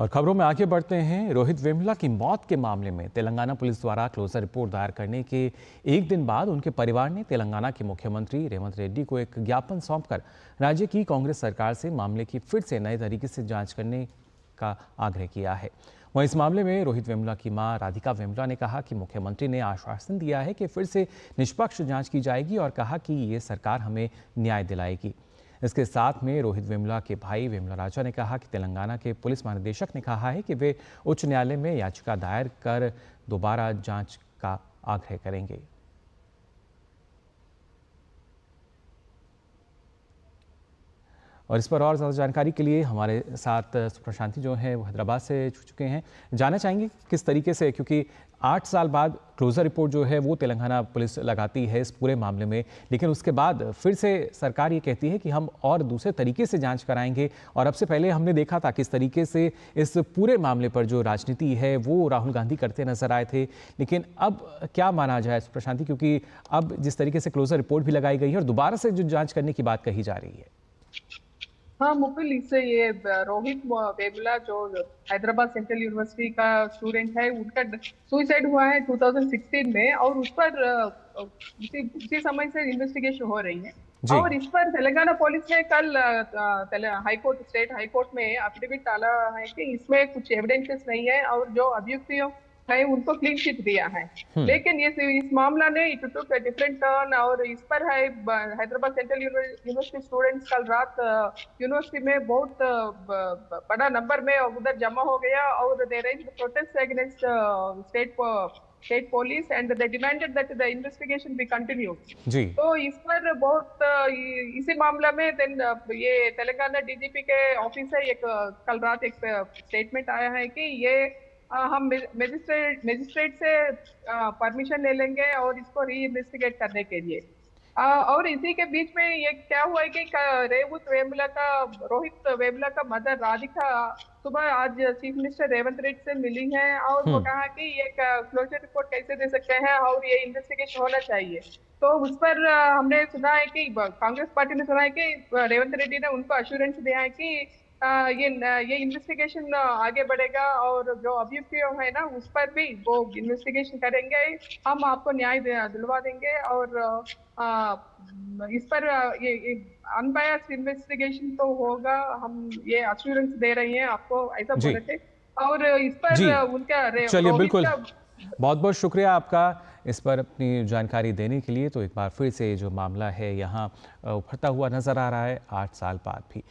और खबरों में आगे बढ़ते हैं। रोहित वेमुला की मौत के मामले में तेलंगाना पुलिस द्वारा क्लोजर रिपोर्ट दायर करने के एक दिन बाद उनके परिवार ने तेलंगाना के मुख्यमंत्री रेवंत रेड्डी को एक ज्ञापन सौंपकर राज्य की कांग्रेस सरकार से मामले की फिर से नए तरीके से जांच करने का आग्रह किया है। वहीं इस मामले में रोहित वेमुला की मां राधिका वेमुला ने कहा कि मुख्यमंत्री ने आश्वासन दिया है कि फिर से निष्पक्ष जांच की जाएगी और कहा कि ये सरकार हमें न्याय दिलाएगी। इसके साथ में रोहित वेमुला के भाई वेमुला राजा ने कहा कि तेलंगाना के पुलिस महानिदेशक ने कहा है कि वे उच्च न्यायालय में याचिका दायर कर दोबारा जांच का आग्रह करेंगे। और इस पर और ज़्यादा जानकारी के लिए हमारे साथ सुप्रशांति जो है वो हैदराबाद से जुड़ चुके हैं। जानना चाहेंगे किस तरीके से, क्योंकि 8 साल बाद क्लोजर रिपोर्ट जो है वो तेलंगाना पुलिस लगाती है इस पूरे मामले में, लेकिन उसके बाद फिर से सरकार ये कहती है कि हम और दूसरे तरीके से जांच कराएंगे। और अब से पहले हमने देखा था किस तरीके से इस पूरे मामले पर जो राजनीति है वो राहुल गांधी करते नजर आए थे। लेकिन अब क्या माना जाए प्रशांति, क्योंकि अब जिस तरीके से क्लोजर रिपोर्ट भी लगाई गई है और दोबारा से जो जाँच करने की बात कही जा रही है। हाँ मुकुल, इससे ये रोहित वेमुला जो हैदराबाद सेंट्रल यूनिवर्सिटी का स्टूडेंट है, उनका सुसाइड हुआ है 2016 में और उस पर उसी समय से इन्वेस्टिगेशन हो रही है। और इस पर तेलंगाना पुलिस ने कल स्टेट हाई कोर्ट में एफिडेविट डाला है कि इसमें कुछ एविडेंसेस नहीं है और जो अभियुक्तियों है उनको क्लीन चिट दिया है। लेकिन इस मामला ने इट टुक डिफरेंट टर्न और इस पर है हैदराबाद सेंट्रल यूनिवर्सिटी स्टूडेंट्स कल रात यूनिवर्सिटी में बहुत बड़ा नंबर में उधर जमा हो गया और they raised protest against state police and they demanded that the investigation be continue. तो इस पर बहुत इसी मामला में ये तेलंगाना डीजीपी के ऑफिस से एक कल रात एक स्टेटमेंट आया है कि ये हम मजिस्ट्रेट से परमिशन ले लेंगे और इसको री इन्वेस्टिगेट करने के लिए। और इसी के बीच में ये क्या हुआ है कि रोहित वेमुला का मदर राधिका सुबह आज चीफ मिनिस्टर रेवंत रेड्डी से मिली है और वो कहा कि ये क्लोजर रिपोर्ट कैसे दे सकते हैं और ये इन्वेस्टिगेशन होना चाहिए। तो उस पर हमने सुना है कि कांग्रेस पार्टी ने सुना है कि रेवंत रेड्डी ने उनको अश्योरेंस दिया है कि ये इन्वेस्टिगेशन आगे बढ़ेगा और जो अभियुक्त है ना उस पर भी वो इन्वेस्टिगेशन करेंगे, हम आपको न्याय दिलवा देंगे और इस पर ये अनबायस्ड इन्वेस्टिगेशन तो होगा, हम ये अश्योरेंस दे रही हैं आपको, ऐसा बोले थे। और इस पर उनका चलिए बिल्कुल, बहुत बहुत शुक्रिया आपका इस पर अपनी जानकारी देने के लिए। तो एक बार फिर से जो मामला है यहाँ उभरता हुआ नजर आ रहा है 8 साल बाद भी।